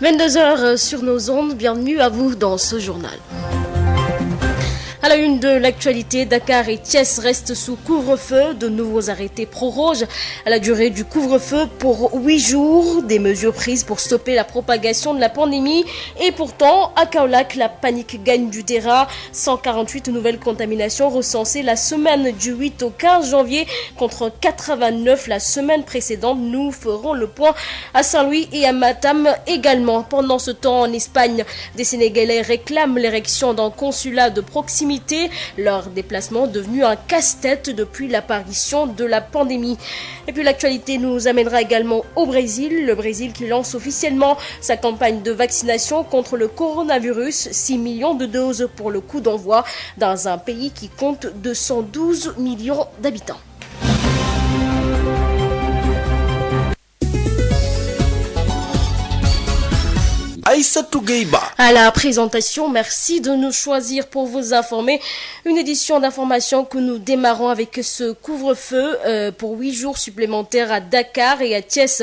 22 heures sur nos ondes, bienvenue à vous dans ce journal. À la une de l'actualité, Dakar et Thiès restent sous couvre-feu. De nouveaux arrêtés prorogent la durée du couvre-feu pour 8 jours. Des mesures prises pour stopper la propagation de la pandémie. Et pourtant, à Kaolack, la panique gagne du terrain. 148 nouvelles contaminations recensées la semaine du 8 au 15 janvier contre 89 la semaine précédente. Nous ferons le point à Saint-Louis et à Matam également. Pendant ce temps, en Espagne, des Sénégalais réclament l'érection d'un consulat de proximité. Leur déplacement devenu un casse-tête depuis l'apparition de la pandémie. Et puis l'actualité nous amènera également au Brésil. Le Brésil qui lance officiellement sa campagne de vaccination contre le coronavirus. 6 millions de doses pour le coup d'envoi dans un pays qui compte 212 millions d'habitants. Aïssatou Gueiba. À la présentation, merci de nous choisir pour vous informer. Une édition d'information que nous démarrons avec ce couvre-feu pour 8 jours supplémentaires à Dakar et à Thiès.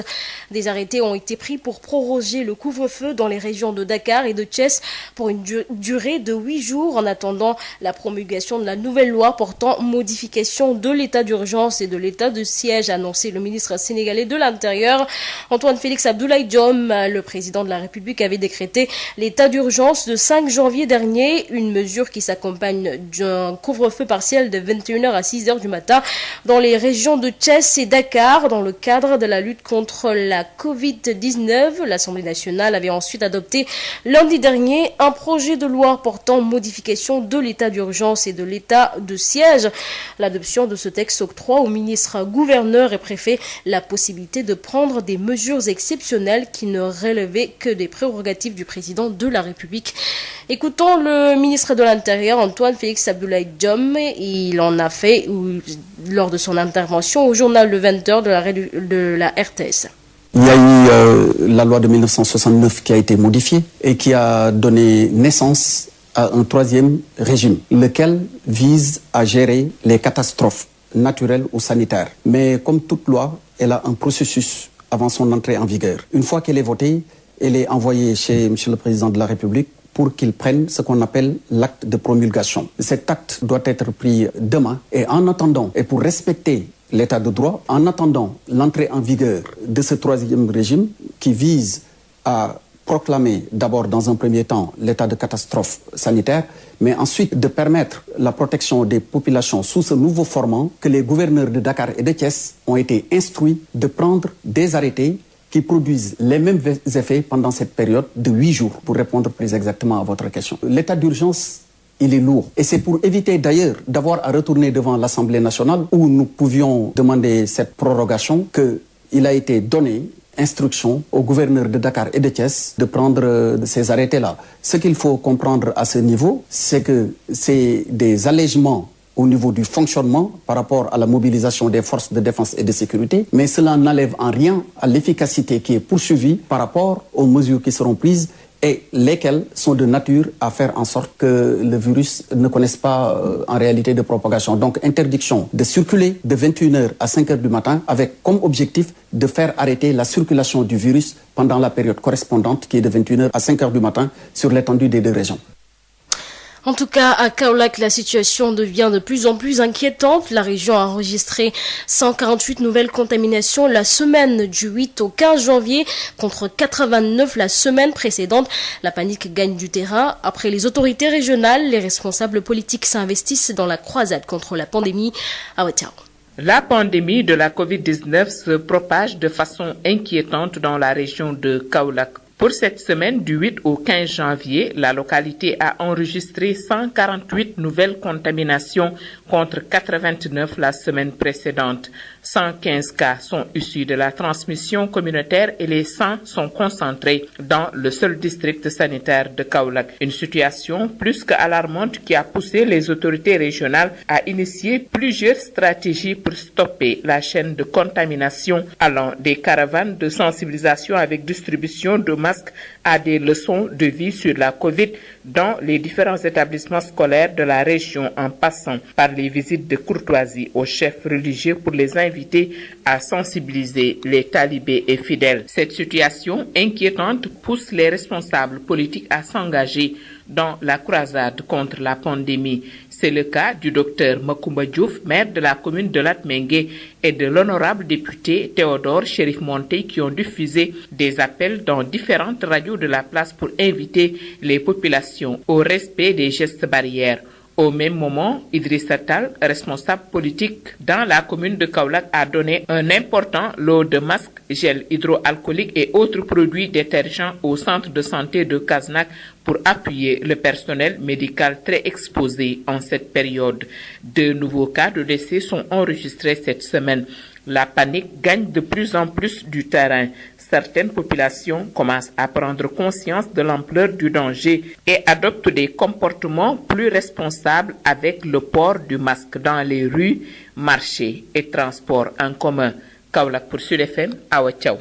Des arrêtés ont été pris pour proroger le couvre-feu dans les régions de Dakar et de Thiès pour une durée de 8 jours en attendant la promulgation de la nouvelle loi portant modification de l'état d'urgence et de l'état de siège, annoncé le ministre sénégalais de l'Intérieur. Antoine Félix Abdoulaye Diome, le président de la République, avait décrété l'état d'urgence de 5 janvier dernier, une mesure qui s'accompagne d'un couvre-feu partiel de 21h à 6h du matin dans les régions de Thiès et Dakar dans le cadre de la lutte contre la Covid-19. L'Assemblée nationale avait ensuite adopté lundi dernier un projet de loi portant modification de l'état d'urgence et de l'état de siège. L'adoption de ce texte octroie aux ministres, gouverneurs et préfets la possibilité de prendre des mesures exceptionnelles qui ne relevaient que des prérogatives du président de la République. Écoutons le ministre de l'Intérieur, Antoine Félix Abdoulaye Diome. Il en a fait lors de son intervention au journal Le 20h de la RTS. Il y a eu la loi de 1969 qui a été modifiée et qui a donné naissance à un troisième régime, lequel vise à gérer les catastrophes naturelles ou sanitaires. Mais comme toute loi, elle a un processus avant son entrée en vigueur. Une fois qu'elle est votée, elle est envoyée chez M. le Président de la République pour qu'il prenne ce qu'on appelle l'acte de promulgation. Cet acte doit être pris demain et en attendant, et pour respecter l'état de droit, en attendant l'entrée en vigueur de ce troisième régime qui vise à proclamer d'abord dans un premier temps l'état de catastrophe sanitaire, mais ensuite de permettre la protection des populations sous ce nouveau format, que les gouverneurs de Dakar et de Thiès ont été instruits de prendre des arrêtés qui produisent les mêmes effets pendant cette période de 8 jours, pour répondre plus exactement à votre question. L'état d'urgence, il est lourd. Et c'est pour éviter d'ailleurs d'avoir à retourner devant l'Assemblée nationale, où nous pouvions demander cette prorogation, qu'il a été donné instruction au gouverneur de Dakar et de Thiès de prendre ces arrêtés-là. Ce qu'il faut comprendre à ce niveau, c'est que c'est des allègements au niveau du fonctionnement par rapport à la mobilisation des forces de défense et de sécurité, mais cela n'enlève en rien à l'efficacité qui est poursuivie par rapport aux mesures qui seront prises et lesquelles sont de nature à faire en sorte que le virus ne connaisse pas en réalité de propagation. Donc interdiction de circuler de 21h à 5h du matin avec comme objectif de faire arrêter la circulation du virus pendant la période correspondante qui est de 21h à 5h du matin sur l'étendue des 2 régions. En tout cas, à Kaolack, la situation devient de plus en plus inquiétante. La région a enregistré 148 nouvelles contaminations la semaine du 8 au 15 janvier contre 89 la semaine précédente. La panique gagne du terrain. Après les autorités régionales, les responsables politiques s'investissent dans la croisade contre la pandémie à Ouattara. La pandémie de la Covid-19 se propage de façon inquiétante dans la région de Kaolack. Pour cette semaine du 8 au 15 janvier, la localité a enregistré 148 nouvelles contaminations contre 89 la semaine précédente. 115 cas sont issus de la transmission communautaire et les 100 sont concentrés dans le seul district sanitaire de Kaolack. Une situation plus qu'alarmante qui a poussé les autorités régionales à initier plusieurs stratégies pour stopper la chaîne de contamination, allant des caravanes de sensibilisation avec distribution de masques à des leçons de vie sur la Covid dans les différents établissements scolaires de la région, en passant par les visites de courtoisie aux chefs religieux pour les inviter à sensibiliser les talibés et fidèles. Cette situation inquiétante pousse les responsables politiques à s'engager dans la croisade contre la pandémie. C'est le cas du docteur Macoumba Diouf, maire de la commune de Latmingué, et de l'honorable député Théodore Chérif Monté, qui ont diffusé des appels dans différentes radios de la place pour inviter les populations au respect des gestes barrières. Au même moment, Idrissa Tall, responsable politique dans la commune de Kaolack, a donné un important lot de masques, gel hydroalcoolique et autres produits détergents au centre de santé de Kasnack pour appuyer le personnel médical très exposé en cette période. De nouveaux cas de décès sont enregistrés cette semaine. La panique gagne de plus en plus du terrain. Certaines populations commencent à prendre conscience de l'ampleur du danger et adoptent des comportements plus responsables avec le port du masque dans les rues, marchés et transports en commun. Kaolack pour Sud FM, Awa Thiaw.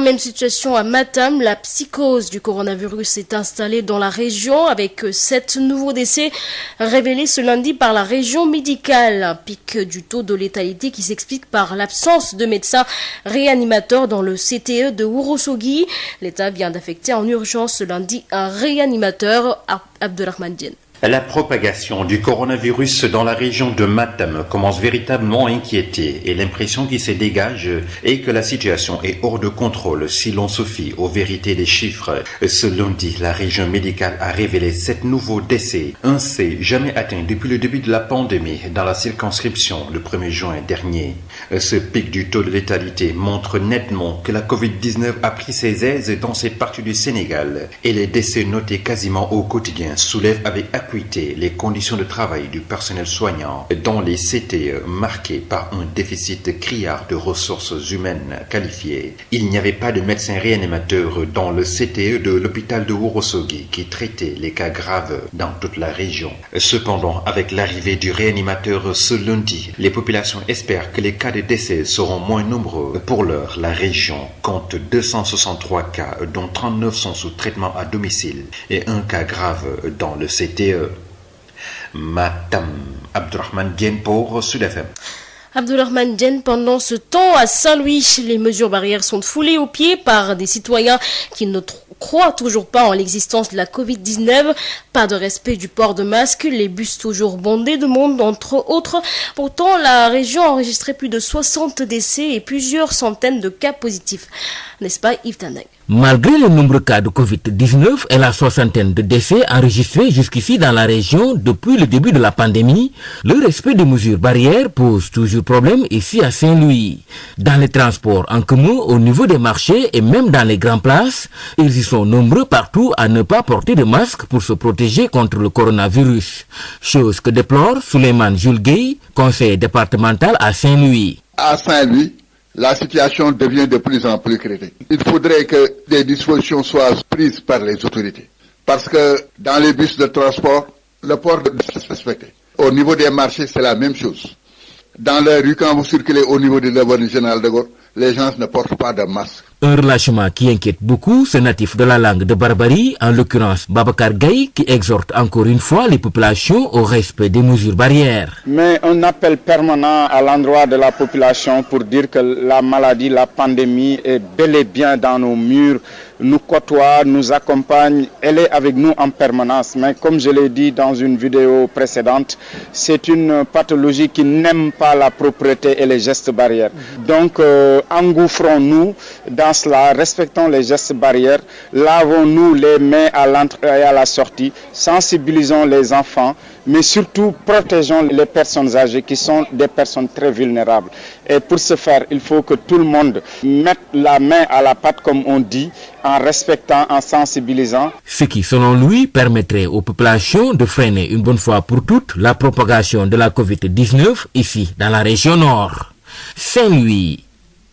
Même situation à Matam. La psychose du coronavirus s'est installée dans la région avec 7 nouveaux décès révélés ce lundi par la région médicale. Un pic du taux de létalité qui s'explique par l'absence de médecins réanimateurs dans le CTE de Ourossogui. L'État vient d'affecter en urgence ce lundi un réanimateur, Abdelrahman Diène. La propagation du coronavirus dans la région de Matam commence véritablement à inquiéter et l'impression qui se dégage est que la situation est hors de contrôle si l'on se fie aux vérités des chiffres. Ce lundi, la région médicale a révélé 7 nouveaux décès, un C jamais atteint depuis le début de la pandémie dans la circonscription le 1er juin dernier. Ce pic du taux de létalité montre nettement que la Covid-19 a pris ses aises dans cette partie du Sénégal et les décès notés quasiment au quotidien soulèvent avec les conditions de travail du personnel soignant dans les CTE marqués par un déficit criard de ressources humaines qualifiées. Il n'y avait pas de médecin réanimateur dans le CTE de l'hôpital de Ourossogui qui traitait les cas graves dans toute la région. Cependant, avec l'arrivée du réanimateur ce lundi, les populations espèrent que les cas de décès seront moins nombreux. Pour l'heure, la région compte 263 cas, dont 39 sont sous traitement à domicile et un cas grave dans le CTE. Matam, Abdelrahman Diène pour Sud FM. Abdelrahman Diène, pendant ce temps à Saint-Louis, les mesures barrières sont foulées aux pieds par des citoyens qui ne croient toujours pas en l'existence de la Covid-19. Pas de respect du port de masque, les bus toujours bondés de monde, entre autres. Pourtant, la région a enregistré plus de 60 décès et plusieurs centaines de cas positifs. N'est-ce pas, Yves Tandeng? Malgré le nombreux cas de Covid-19 et la soixantaine de décès enregistrés jusqu'ici dans la région depuis le début de la pandémie, le respect des mesures barrières pose toujours problème ici à Saint-Louis. Dans les transports en commun, au niveau des marchés et même dans les grandes places, ils y sont nombreux partout à ne pas porter de masque pour se protéger contre le coronavirus. Chose que déplore Souleymane Jules Gueye, conseiller départemental à Saint-Louis. À Saint-Louis, la situation devient de plus en plus critique. Il faudrait que des dispositions soient prises par les autorités. Parce que dans les bus de transport, le port de masque est respecté. Au niveau des marchés, c'est la même chose. Dans les rues, quand vous circulez au niveau de l'avenue Général de Gaulle, les gens ne portent pas de masque. Un relâchement qui inquiète beaucoup ce natif de la langue de Barbarie, en l'occurrence Babacar Gaye, qui exhorte encore une fois les populations au respect des mesures barrières. Mais un appel permanent à l'endroit de la population pour dire que la maladie, la pandémie est bel et bien dans nos murs, nous côtoie, nous accompagne, elle est avec nous en permanence. Mais comme je l'ai dit dans une vidéo précédente, c'est une pathologie qui n'aime pas la propreté et les gestes barrières. Donc engouffrons-nous dans cela, respectons les gestes barrières, lavons-nous les mains à l'entrée et à la sortie, sensibilisons les enfants, mais surtout protégeons les personnes âgées qui sont des personnes très vulnérables. Et pour ce faire, il faut que tout le monde mette la main à la pâte, comme on dit, en respectant, en sensibilisant. Ce qui, selon lui, permettrait aux populations de freiner une bonne fois pour toutes la propagation de la Covid-19 ici, dans la région nord. Saint-Louis,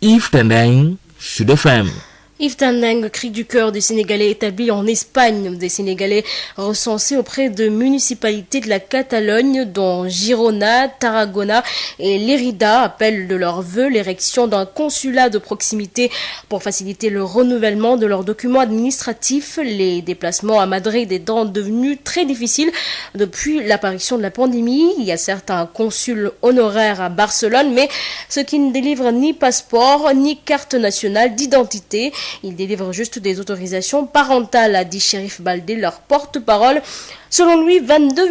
Yves Tendeng, Sud FM. Yves Tandeng, cri du cœur des Sénégalais établis en Espagne, des Sénégalais recensés auprès de municipalités de la Catalogne, dont Girona, Tarragona et Lérida, appellent de leur vœu l'érection d'un consulat de proximité pour faciliter le renouvellement de leurs documents administratifs. Les déplacements à Madrid étant devenus très difficiles depuis l'apparition de la pandémie. Il y a certes un consul honoraire à Barcelone, mais ce qui ne délivre ni passeport ni carte nationale d'identité. Ils délivrent juste des autorisations parentales, a dit Chérif Baldé, leur porte-parole. Selon lui, 22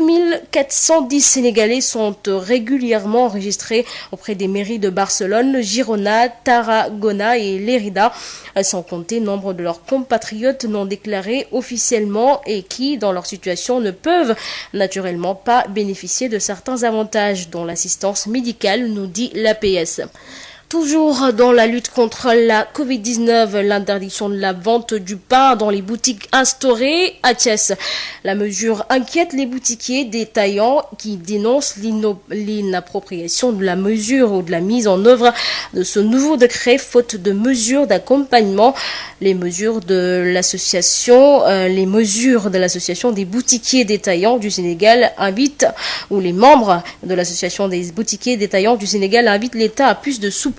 410 Sénégalais sont régulièrement enregistrés auprès des mairies de Barcelone, Girona, Tarragona et Lérida, sans compter nombre de leurs compatriotes non déclarés officiellement et qui, dans leur situation, ne peuvent naturellement pas bénéficier de certains avantages, dont l'assistance médicale, nous dit l'APS. Toujours dans la lutte contre la Covid-19, l'interdiction de la vente du pain dans les boutiques instaurées à Thiès. La mesure inquiète les boutiquiers détaillants qui dénoncent l'inappropriation de la mesure ou de la mise en œuvre de ce nouveau décret faute de mesures d'accompagnement. Les mesures de l'association des boutiquiers détaillants du Sénégal invitent, ou les membres de l'association des boutiquiers détaillants du Sénégal invitent l'État à plus de souplesse.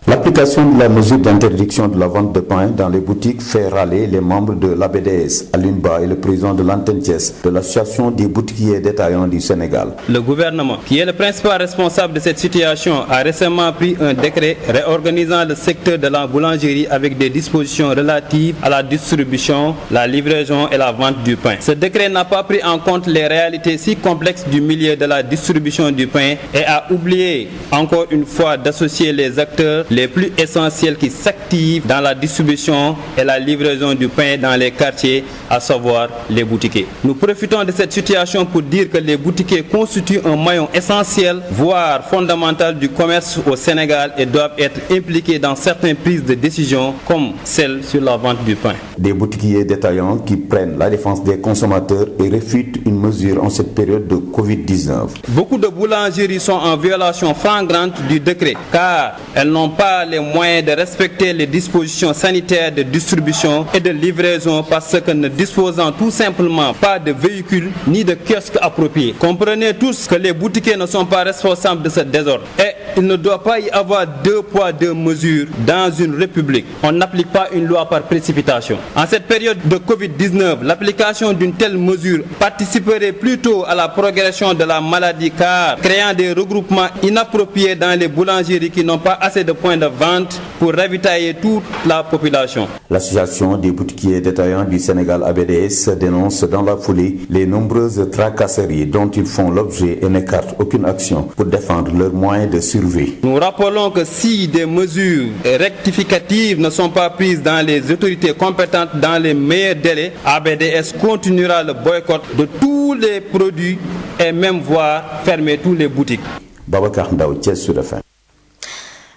L'application de la mesure d'interdiction de la vente de pain dans les boutiques fait râler les membres de l'ABDS. Alioune Ba est le président de l'antenne Thiès de l'association des boutiquiers détaillants du Sénégal. Le gouvernement, qui est le principal responsable de cette situation, a récemment pris un décret réorganisant le secteur de la boulangerie avec des dispositions relatives à la distribution, la livraison et la vente du pain. Ce décret n'a pas pris en compte les réalités si complexes du milieu de la distribution du pain et a oublié encore une fois d'associer les acteurs les plus essentiels qui s'activent dans la distribution et la livraison du pain dans les quartiers, à savoir les boutiquiers. Nous profitons de cette situation pour dire que les boutiquiers constituent un maillon essentiel, voire fondamental du commerce au Sénégal et doivent être impliqués dans certaines prises de décision comme celle sur la vente du pain. Des boutiquiers détaillants qui prennent la défense des consommateurs et réfutent une mesure en cette période de Covid-19. Beaucoup de boulangeries sont en violation flagrante du décret car elles n'ont pas les moyens de respecter les dispositions sanitaires de distribution et de livraison parce que ne disposant tout simplement pas de véhicules ni de kiosques appropriés. Comprenez tous que les boutiquiers ne sont pas responsables de ce désordre et il ne doit pas y avoir deux poids deux mesures dans une république. On n'applique pas une loi par précipitation. En cette période de Covid-19, l'application d'une telle mesure participerait plutôt à la progression de la maladie car créant des regroupements inappropriés dans les boulangeries qui n'ont pas assez de points de vente pour ravitailler toute la population. L'association des boutiquiers détaillants du Sénégal ABDS dénonce dans la foulée les nombreuses tracasseries dont ils font l'objet et n'écartent aucune action pour défendre leurs moyens de survie. Nous rappelons que si des mesures rectificatives ne sont pas prises dans les autorités compétentes dans les meilleurs délais, ABDS continuera le boycott de tous les produits et même voire fermer toutes les boutiques. Babacar Ndao, Thiès sur FM.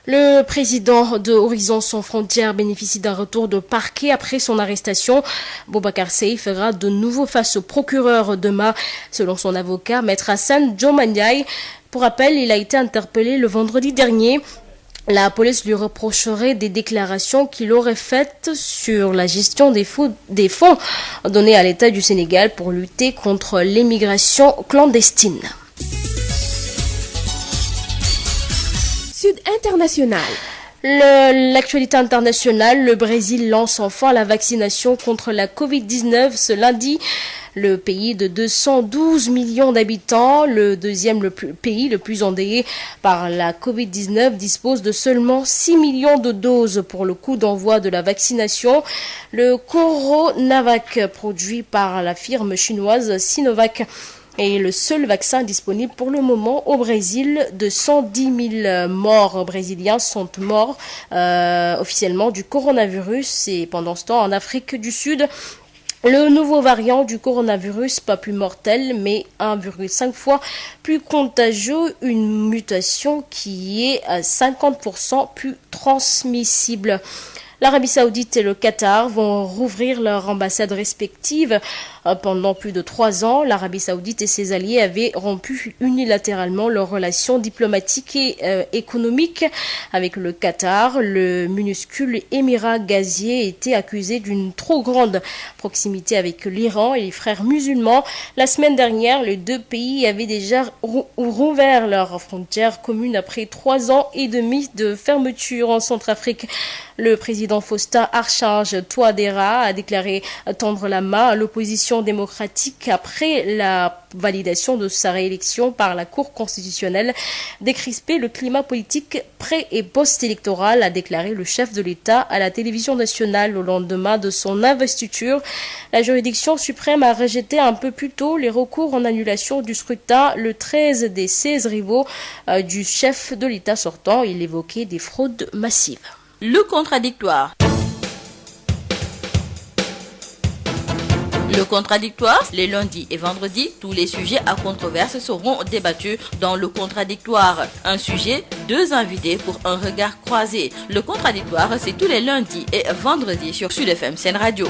Le président de Horizon Sans Frontières bénéficie d'un retour de parquet après son arrestation. Boubacar Seye fera de nouveau face au procureur demain, selon son avocat, Maître Hassan Diomandiaye. Pour rappel, il a été interpellé le vendredi dernier. La police lui reprocherait des déclarations qu'il aurait faites sur la gestion des fonds donnés à l'État du Sénégal pour lutter contre l'immigration clandestine. Sud International. L'actualité internationale, le Brésil lance enfin la vaccination contre la Covid-19 ce lundi. Le pays de 212 millions d'habitants, le deuxième pays le plus endeuillé par la Covid-19, dispose de seulement 6 millions de doses pour le coup d'envoi de la vaccination. Le Coronavac, produit par la firme chinoise Sinovac, est le seul vaccin disponible pour le moment au Brésil. 210 000 morts brésiliens sont morts officiellement du coronavirus. Et pendant ce temps, en Afrique du Sud, le nouveau variant du coronavirus, pas plus mortel, mais 1,5 fois plus contagieux, une mutation qui est à 50% plus transmissible. L'Arabie Saoudite et le Qatar vont rouvrir leurs ambassades respectives Pendant plus de 3 ans, l'Arabie Saoudite et ses alliés avaient rompu unilatéralement leurs relations diplomatiques et économiques avec le Qatar. Le minuscule émirat gazier était accusé d'une trop grande proximité avec l'Iran et les frères musulmans. La semaine dernière, les deux pays avaient déjà rouvert leurs frontières communes après 3 ans et demi de fermeture en Centrafrique. Le président Faustin Archange Touadéra a déclaré tendre la main à l'opposition démocratique après la validation de sa réélection par la Cour constitutionnelle. Décrisper le climat politique pré- et post-électoral, a déclaré le chef de l'État à la télévision nationale au lendemain de son investiture. La juridiction suprême a rejeté un peu plus tôt les recours en annulation du scrutin, le 13 des 16 rivaux du chef de l'État sortant. Il évoquait des fraudes massives. Le contradictoire. Le contradictoire, les lundis et vendredis, tous les sujets à controverse seront débattus dans le contradictoire. Un sujet, 2 invités pour un regard croisé. Le contradictoire, c'est tous les lundis et vendredis sur Sud FM Sen Radio.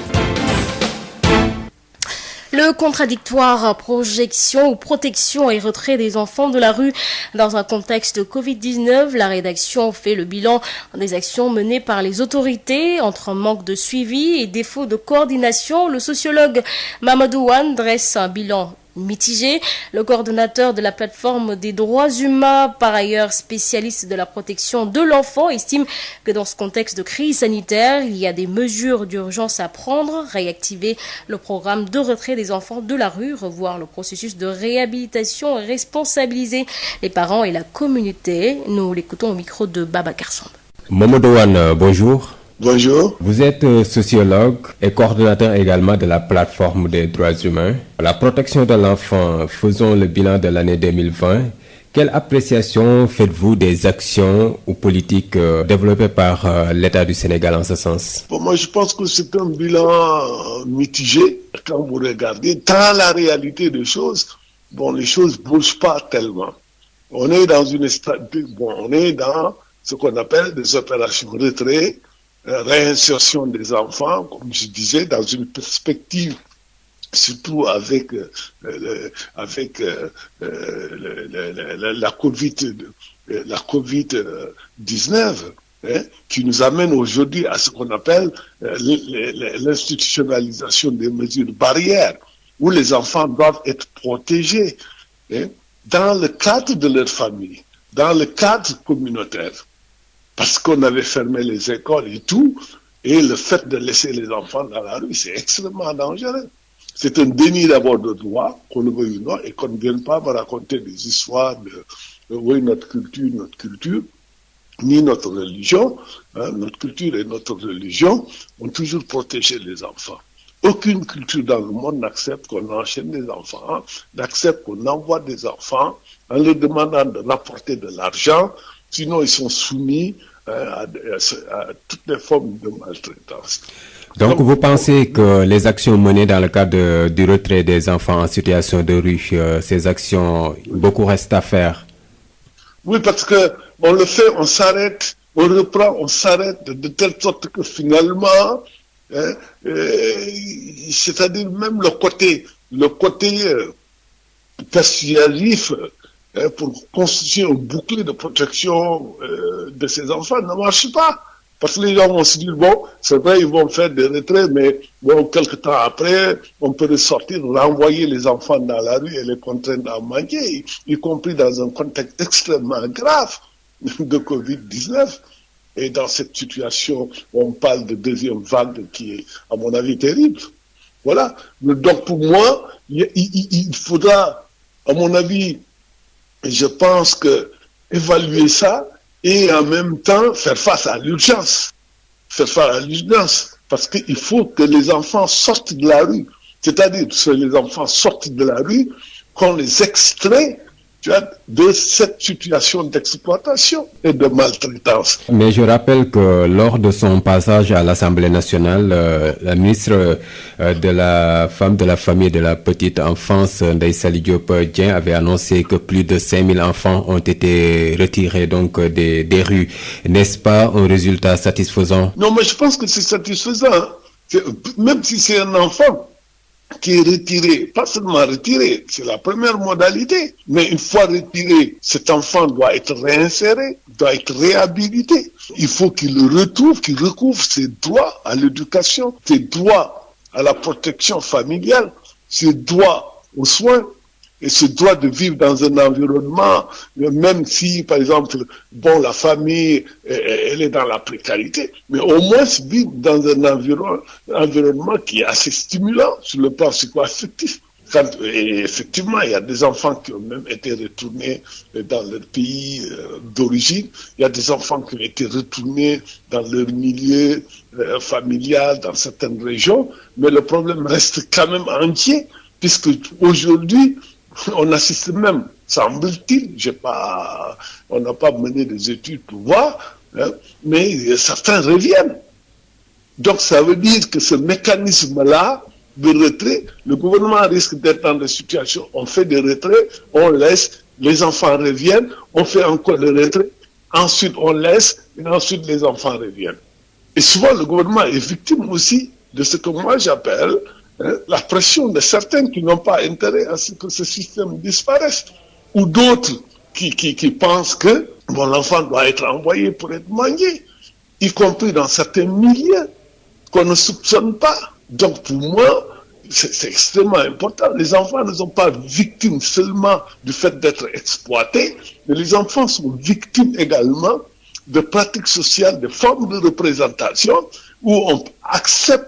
Le contradictoire, projection ou protection et retrait des enfants de la rue dans un contexte de Covid-19. La rédaction fait le bilan des actions menées par les autorités entre manque de suivi et défaut de coordination. Le sociologue Mamadou Wan dresse un bilan mitigé. Le coordonnateur de la plateforme des droits humains, par ailleurs spécialiste de la protection de l'enfant, estime que dans ce contexte de crise sanitaire, il y a des mesures d'urgence à prendre, réactiver le programme de retrait des enfants de la rue, revoir le processus de réhabilitation et responsabiliser les parents et la communauté. Nous l'écoutons au micro de Babacar Samb. Mamadou Wan, bonjour. Bonjour. Vous êtes sociologue et coordonnateur également de la plateforme des droits humains. La protection de l'enfant, faisons le bilan de l'année 2020. Quelle appréciation faites-vous des actions ou politiques développées par l'État du Sénégal en ce sens? Moi, je pense que c'est un bilan mitigé quand vous regardez. Dans la réalité des choses, les choses ne bougent pas tellement. On est dans on est dans ce qu'on appelle des opérations retrait, réinsertion des enfants, comme je disais, dans une perspective, surtout avec la Covid-19, qui nous amène aujourd'hui à ce qu'on appelle l'institutionnalisation des mesures barrières, où les enfants doivent être protégés dans le cadre de leur famille, dans le cadre communautaire. Parce qu'on avait fermé les écoles et tout, et le fait de laisser les enfants dans la rue, c'est extrêmement dangereux. C'est un déni d'abord de droit, qu'on le veuille ou non, et qu'on ne vienne pas me raconter des histoires de notre culture, ni notre religion. Notre culture et notre religion ont toujours protégé les enfants. Aucune culture dans le monde n'accepte qu'on enchaîne les enfants, n'accepte qu'on envoie des enfants en leur demandant de rapporter de l'argent, sinon ils sont soumis à toutes les formes de maltraitance. Donc vous pensez que les actions menées dans le cadre du retrait des enfants en situation de rue, ces actions, beaucoup reste à faire? Oui, parce que on le fait, on s'arrête, on reprend, on s'arrête de telle sorte que finalement, c'est-à-dire même le côté persuasif pour constituer un bouclier de protection de ces enfants ne marche pas. Parce que les gens vont se dire, c'est vrai, ils vont faire des retraits, mais quelque temps après, on peut ressortir, renvoyer les enfants dans la rue et les contraindre à manquer, y compris dans un contexte extrêmement grave de Covid-19. Et dans cette situation, on parle de deuxième vague qui est, à mon avis, terrible. Voilà. Donc pour moi, il faudra, à mon avis, je pense que évaluer ça et en même temps faire face à l'urgence. Parce qu'il faut que les enfants sortent de la rue. C'est-à-dire que les enfants sortent de la rue, qu'on les extrait de cette situation d'exploitation et de maltraitance. Mais je rappelle que lors de son passage à l'Assemblée nationale, la ministre de la Femme, de la Famille et de la Petite Enfance, Ndeye Saly Diop Dieng, avait annoncé que plus de 5000 enfants ont été retirés donc des rues. N'est-ce pas un résultat satisfaisant? Non, mais je pense que c'est satisfaisant. Même si c'est un enfant, qui est retiré, pas seulement retiré, c'est la première modalité, mais une fois retiré, cet enfant doit être réinséré, doit être réhabilité. Il faut qu'il retrouve, qu'il recouvre ses droits à l'éducation, ses droits à la protection familiale, ses droits aux soins, et ce droit de vivre dans un environnement, même si, par exemple, la famille, elle est dans la précarité, mais au moins vivre dans un environnement qui est assez stimulant sur le plan psycho-affectif. Et effectivement, il y a des enfants qui ont même été retournés dans leur pays d'origine. Il y a des enfants qui ont été retournés dans leur milieu familial, dans certaines régions. Mais le problème reste quand même entier, puisque aujourd'hui, on assiste même, semble-t-il, on n'a pas mené des études pour voir, mais certains reviennent. Donc ça veut dire que ce mécanisme-là de retrait, le gouvernement risque d'être dans des situations, on fait des retraits, on laisse, les enfants reviennent, on fait encore le retrait, ensuite on laisse, et ensuite les enfants reviennent. Et souvent le gouvernement est victime aussi de ce que moi j'appelle la pression de certains qui n'ont pas intérêt à ce que ce système disparaisse, ou d'autres qui pensent que l'enfant doit être envoyé pour être mangé, y compris dans certains milieux qu'on ne soupçonne pas. Donc pour moi, c'est extrêmement important. Les enfants ne sont pas victimes seulement du fait d'être exploités, mais les enfants sont victimes également de pratiques sociales, de formes de représentation où on accepte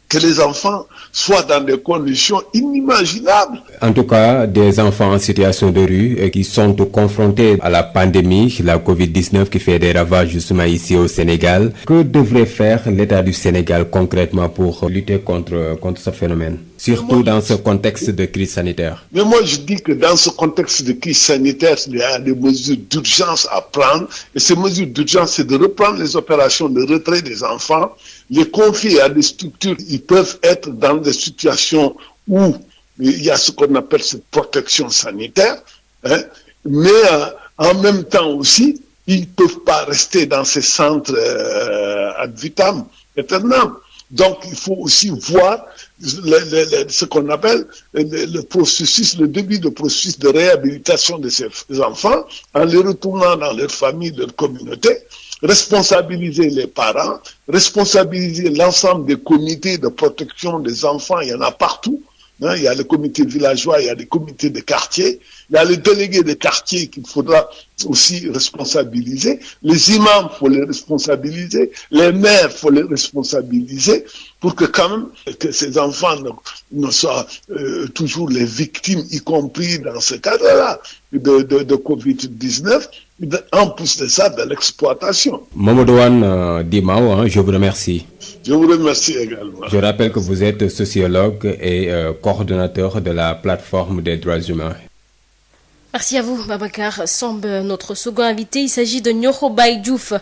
que les enfants soient dans des conditions inimaginables. En tout cas, des enfants en situation de rue qui sont confrontés à la pandémie, la Covid-19 qui fait des ravages justement ici au Sénégal. Que devrait faire l'État du Sénégal concrètement pour lutter contre ce phénomène, surtout dans ce contexte de crise sanitaire? Mais moi, je dis que dans ce contexte de crise sanitaire, il y a des mesures d'urgence à prendre. Et ces mesures d'urgence, c'est de reprendre les opérations de retrait des enfants, les confier à des structures. Ils peuvent être dans des situations où il y a ce qu'on appelle cette protection sanitaire, mais en même temps aussi, ils ne peuvent pas rester dans ces centres ad vitam aeternam. Donc, il faut aussi voir ce qu'on appelle le processus, le début de processus de réhabilitation de ces enfants en les retournant dans leur famille, leur communauté, responsabiliser les parents, responsabiliser l'ensemble des comités de protection des enfants, il y en a partout. Il y a les comités villageois, il y a les comités de quartier, il y a les délégués de quartier qu'il faudra aussi responsabiliser, les imams, il faut les responsabiliser, les maires, il faut les responsabiliser pour que quand même que ces enfants ne soient toujours les victimes, y compris dans ce cadre-là de Covid-19, en plus de ça, de l'exploitation. Mamadou Wane Dimao, je vous remercie. Je vous remercie également. Je rappelle que vous êtes sociologue et coordonnateur de la plateforme des droits humains. Merci à vous, Babacar Samb. Notre second invité, il s'agit de Niokhobaye Diouf,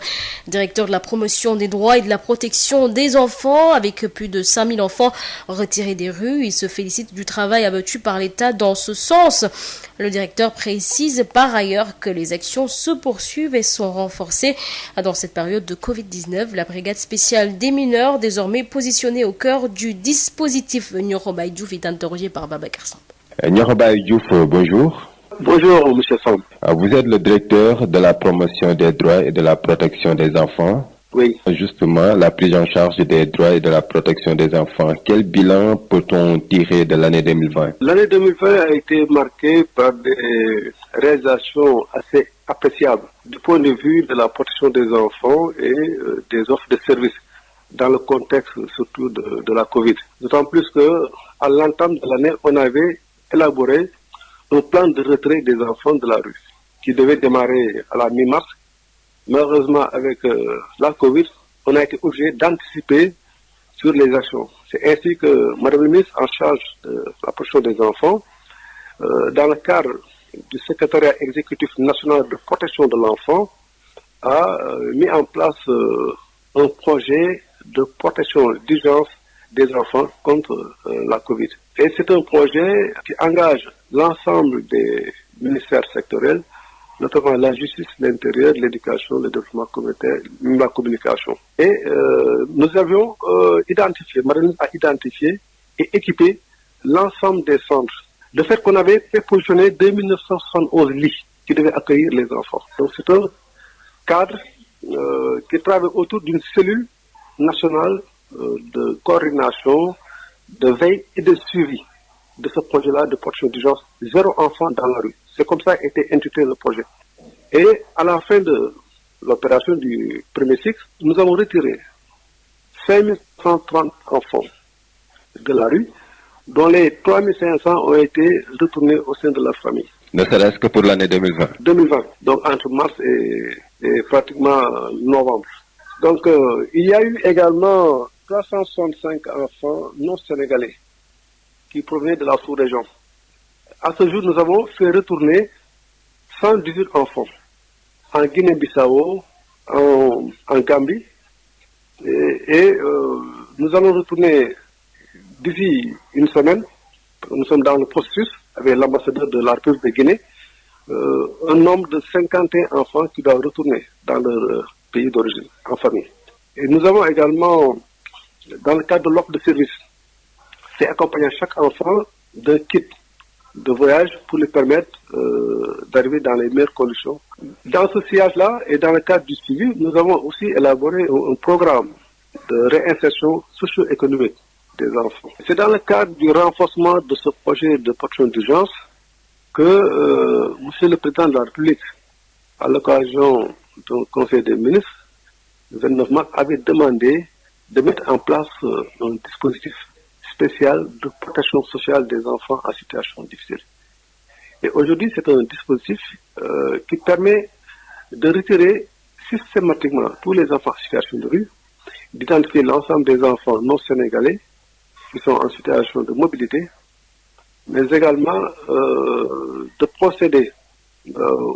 directeur de la promotion des droits et de la protection des enfants. Avec plus de 5000 enfants retirés des rues, il se félicite du travail abattu par l'État dans ce sens. Le directeur précise par ailleurs que les actions se poursuivent et sont renforcées dans cette période de Covid-19. La brigade spéciale des mineurs, désormais positionnée au cœur du dispositif. Niokhobaye Diouf est interrogé par Babacar Samb. Niokhobaye Diouf, bonjour. Bonjour, M. Samb. Vous êtes le directeur de la promotion des droits et de la protection des enfants. Oui. Justement, la prise en charge des droits et de la protection des enfants. Quel bilan peut-on tirer de l'année 2020? L'année 2020 a été marquée par des réalisations assez appréciables du point de vue de la protection des enfants et des offres de services dans le contexte surtout de la Covid. D'autant plus qu'à l'entame de l'année, on avait élaboré un plan de retrait des enfants de la rue qui devait démarrer à la mi-mars. Malheureusement, avec la Covid, on a été obligé d'anticiper sur les actions. C'est ainsi que Madame la ministre en charge de la protection des enfants, dans le cadre du secrétariat exécutif national de protection de l'enfant, a mis en place un projet de protection d'urgence des enfants contre la Covid. Et c'est un projet qui engage l'ensemble des ministères sectoriels, notamment la justice, l'intérieur, l'éducation, le développement communautaire, la communication. Et nous avions identifié, Madame a identifié et équipé l'ensemble des centres. De fait qu'on avait positionné 2971 lits qui devaient accueillir les enfants. Donc c'est un cadre qui travaille autour d'une cellule nationale de coordination, de veille et de suivi de ce projet-là de protection d'urgence, 0 enfant dans la rue. C'est comme ça qu'a été intitulé le projet. Et à la fin de l'opération du premier cycle, nous avons retiré 5130 enfants de la rue, dont les 3500 ont été retournés au sein de leur famille. Ne serait-ce que pour l'année 2020. 2020, donc entre mars et pratiquement novembre. Donc il y a eu également 365 enfants non sénégalais qui provenaient de la sous-région. À ce jour, nous avons fait retourner 118 enfants en Guinée-Bissau, en Gambie, et nous allons retourner d'ici une semaine. Nous sommes dans le processus avec l'ambassadeur de la République de Guinée, un nombre de 51 enfants qui doivent retourner dans leur pays d'origine, en famille. Et nous avons également, dans le cadre de l'offre de service, c'est accompagner chaque enfant d'un kit de voyage pour lui permettre d'arriver dans les meilleures conditions. Dans ce sillage-là et dans le cadre du suivi, nous avons aussi élaboré un programme de réinsertion socio-économique des enfants. C'est dans le cadre du renforcement de ce projet de protection d'urgence que Monsieur le Président de la République, à l'occasion du Conseil des ministres, le 29 mars, avait demandé de mettre en place un dispositif spécial de protection sociale des enfants en situation difficile. Et aujourd'hui, c'est un dispositif qui permet de retirer systématiquement tous les enfants en situation de rue, d'identifier l'ensemble des enfants non sénégalais qui sont en situation de mobilité, mais également de procéder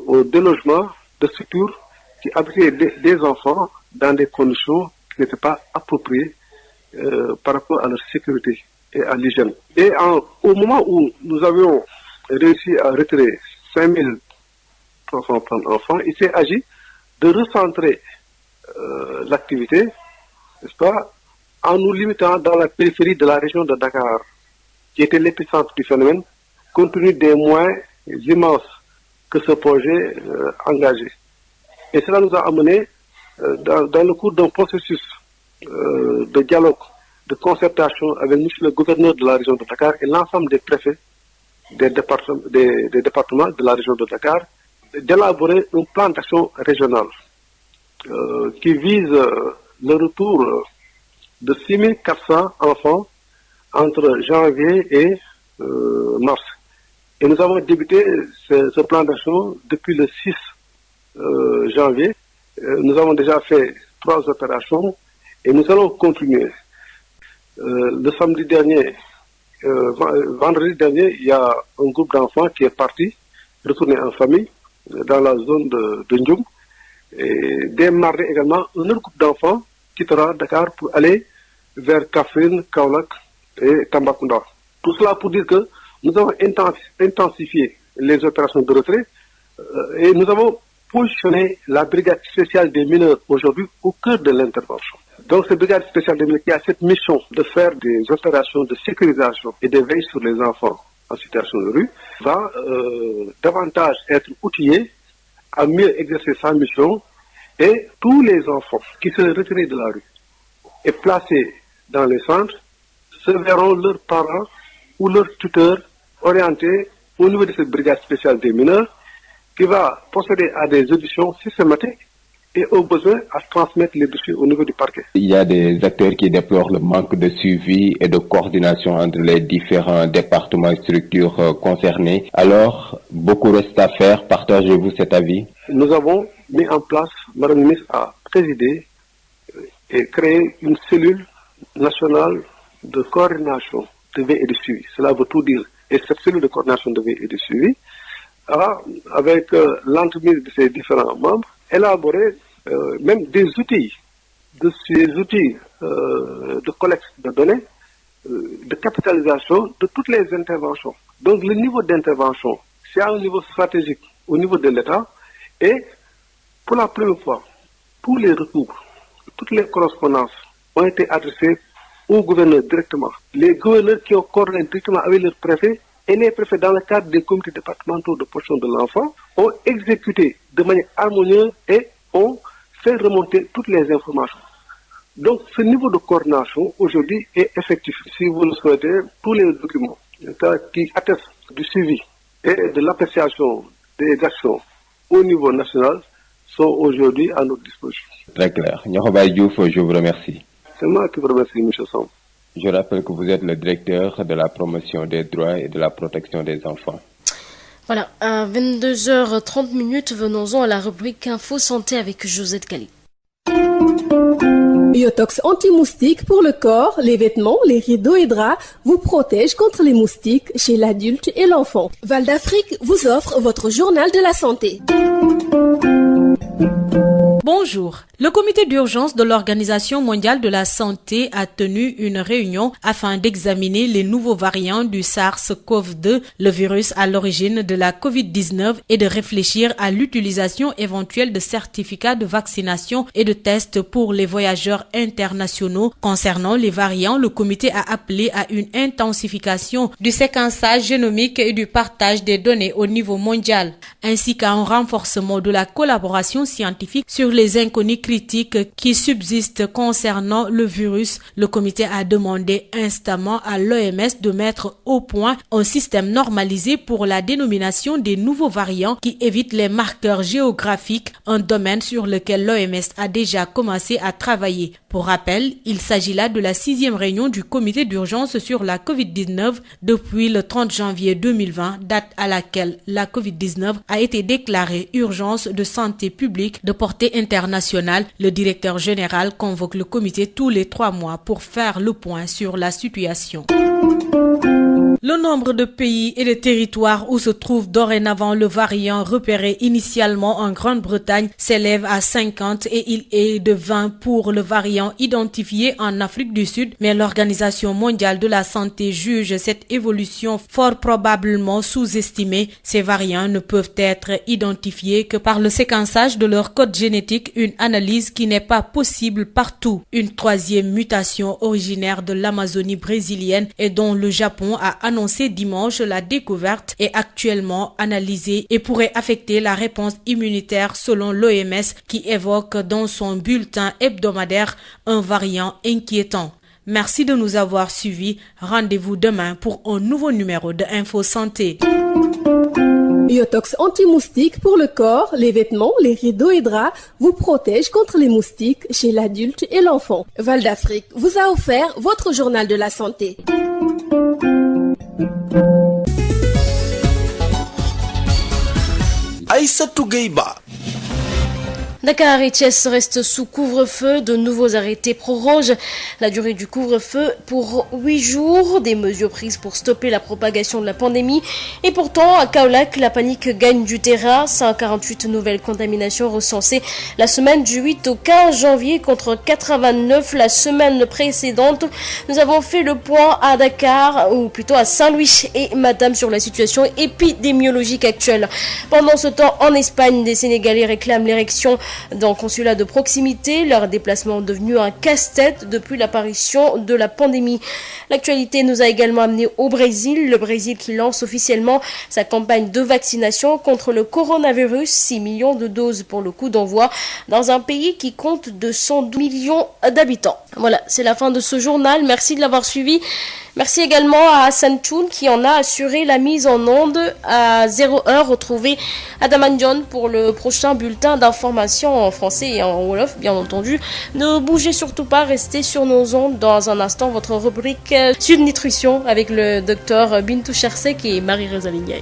au délogement de structures qui abritaient des enfants dans des conditions qui n'étaient pas appropriées par rapport à leur sécurité et à l'hygiène. Et au moment où nous avions réussi à retirer 5330 enfants, il s'est agi de recentrer l'activité, n'est-ce pas, en nous limitant dans la périphérie de la région de Dakar, qui était l'épicentre du phénomène, compte tenu des moyens immenses que ce projet engageait. Et cela nous a amené, dans le cours d'un processus de dialogue, de concertation avec le gouverneur de la région de Dakar et l'ensemble des préfets des départements de la région de Dakar, d'élaborer un plan d'action régional qui vise le retour de 6400 enfants entre janvier et mars. Et nous avons débuté ce plan d'action depuis le 6 janvier. Nous avons déjà fait 3 opérations et nous allons continuer. Le samedi dernier, vendredi dernier, il y a un groupe d'enfants qui est parti, retourner en famille dans la zone de Ndioum. Et dès mardi également, un autre groupe d'enfants quittera Dakar pour aller vers Kaffrine, Kaolack et Tambacounda. Tout cela pour dire que nous avons intensifié les opérations de retrait et nous avons positionné la brigade spéciale des mineurs aujourd'hui au cœur de l'intervention. Donc cette brigade spéciale des mineurs qui a cette mission de faire des opérations de sécurisation et de veille sur les enfants en situation de rue va davantage être outillée à mieux exercer sa mission, et tous les enfants qui seraient retirés de la rue et placés dans les centres se verront leurs parents ou leurs tuteurs orientés au niveau de cette brigade spéciale des mineurs qui va procéder à des auditions systématiques et au besoin à transmettre les dossiers au niveau du parquet. Il y a des acteurs qui déplorent le manque de suivi et de coordination entre les différents départements et structures concernées. Alors, beaucoup reste à faire. Partagez-vous cet avis? Nous avons mis en place, Madame la ministre a présidé et créé une cellule nationale de coordination de veille et de suivi. Cela veut tout dire. Et cette cellule de coordination de veille et de suivi a, avec l'entremise de ses différents membres, élaboré même des outils, de collecte de données, de capitalisation de toutes les interventions. Donc le niveau d'intervention, c'est à un niveau stratégique au niveau de l'État, et pour la première fois, tous les retours, toutes les correspondances ont été adressées aux gouverneurs directement. Les gouverneurs qui ont coordonné directement avec leurs préfets et les préfets dans le cadre des comités départementaux de protection de l'enfant ont exécuté de manière harmonieuse et ont fait remonter toutes les informations. Donc ce niveau de coordination aujourd'hui est effectif. Si vous le souhaitez, tous les documents qui attestent du suivi et de l'appréciation des actions au niveau national sont aujourd'hui à notre disposition. Très clair. Niakhobay Diouf, je vous remercie. C'est moi qui vous remercie, M. Samb. Je rappelle que vous êtes le directeur de la promotion des droits et de la protection des enfants. Voilà, à 22h30, venons-en à la rubrique Info Santé avec Josette Kali. Biotox anti-moustique pour le corps, les vêtements, les rideaux et draps vous protège contre les moustiques chez l'adulte et l'enfant. Val d'Afrique vous offre votre journal de la santé. Bonjour. Le comité d'urgence de l'Organisation mondiale de la santé a tenu une réunion afin d'examiner les nouveaux variants du SARS-CoV-2, le virus à l'origine de la COVID-19, et de réfléchir à l'utilisation éventuelle de certificats de vaccination et de tests pour les voyageurs internationaux. Concernant les variants, le comité a appelé à une intensification du séquençage génomique et du partage des données au niveau mondial, ainsi qu'à un renforcement de la collaboration scientifique sur les inconnus critiques qui subsistent concernant le virus. Le comité a demandé instamment à l'OMS de mettre au point un système normalisé pour la dénomination des nouveaux variants qui évite les marqueurs géographiques, un domaine sur lequel l'OMS a déjà commencé à travailler. Pour rappel, il s'agit là de la 6e réunion du comité d'urgence sur la COVID-19 depuis le 30 janvier 2020, date à laquelle la COVID-19 a été déclarée urgence de santé publique de portée internationale. Le directeur général convoque le comité tous les 3 mois pour faire le point sur la situation. Le nombre de pays et de territoires où se trouve dorénavant le variant repéré initialement en Grande-Bretagne s'élève à 50 et il est de 20 pour le variant identifié en Afrique du Sud, mais l'Organisation mondiale de la santé juge cette évolution fort probablement sous-estimée. Ces variants ne peuvent être identifiés que par le séquençage de leur code génétique, une analyse qui n'est pas possible partout. Une 3e mutation originaire de l'Amazonie brésilienne et dont le Japon a annoncé dimanche la découverte est actuellement analysée et pourrait affecter la réponse immunitaire selon l'OMS qui évoque dans son bulletin hebdomadaire un variant inquiétant. Merci de nous avoir suivis. Rendez-vous demain pour un nouveau numéro de Info Santé. Biotox anti-moustique pour le corps, les vêtements, les rideaux et draps vous protège contre les moustiques chez l'adulte et l'enfant. Val d'Afrique vous a offert votre journal de la santé. Aïssatou Gueye-Ba. Dakar et Thiès restent sous couvre-feu. De nouveaux arrêtés prorogent la durée du couvre-feu pour 8 jours. Des mesures prises pour stopper la propagation de la pandémie. Et pourtant, à Kaolack, la panique gagne du terrain. 148 nouvelles contaminations recensées la semaine du 8 au 15 janvier contre 89 la semaine précédente. Nous avons fait le point à Dakar, ou plutôt à Saint-Louis et Madame sur la situation épidémiologique actuelle. Pendant ce temps, en Espagne, des Sénégalais réclament l'érection d'un consulat de proximité. Leur déplacement est devenu un casse-tête depuis l'apparition de la pandémie. L'actualité nous a également amené au Brésil. Le Brésil qui lance officiellement sa campagne de vaccination contre le coronavirus. 6 millions de doses pour le coup d'envoi dans un pays qui compte 212 millions d'habitants. Voilà, c'est la fin de ce journal. Merci de l'avoir suivi. Merci également à Hassan Choun qui en a assuré la mise en onde. À 0h, retrouvez Adam John pour le prochain bulletin d'information en français et en wolof, bien entendu. Ne bougez surtout pas, restez sur nos ondes. Dans un instant, votre rubrique Sud Nutrition avec le docteur Bintou Chersek et Marie-Rosaline Ndiaye.